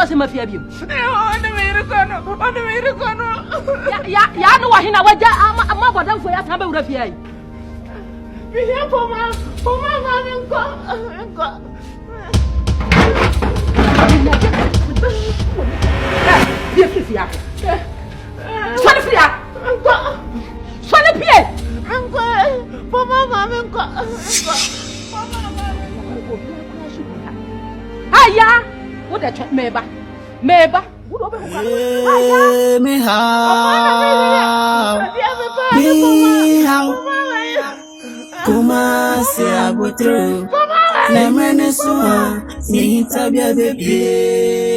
什么别病？我的没人干了，我的没人干了。呀，那我现在我家阿妈把这回来，他们有点便宜。别想婆妈人干。哎，别废话！说的废话！说的屁！婆妈人干。哎呀！我得穿买吧，我老板我你好，你好，kuma se abotro, na mene soa, ni tabia bebê.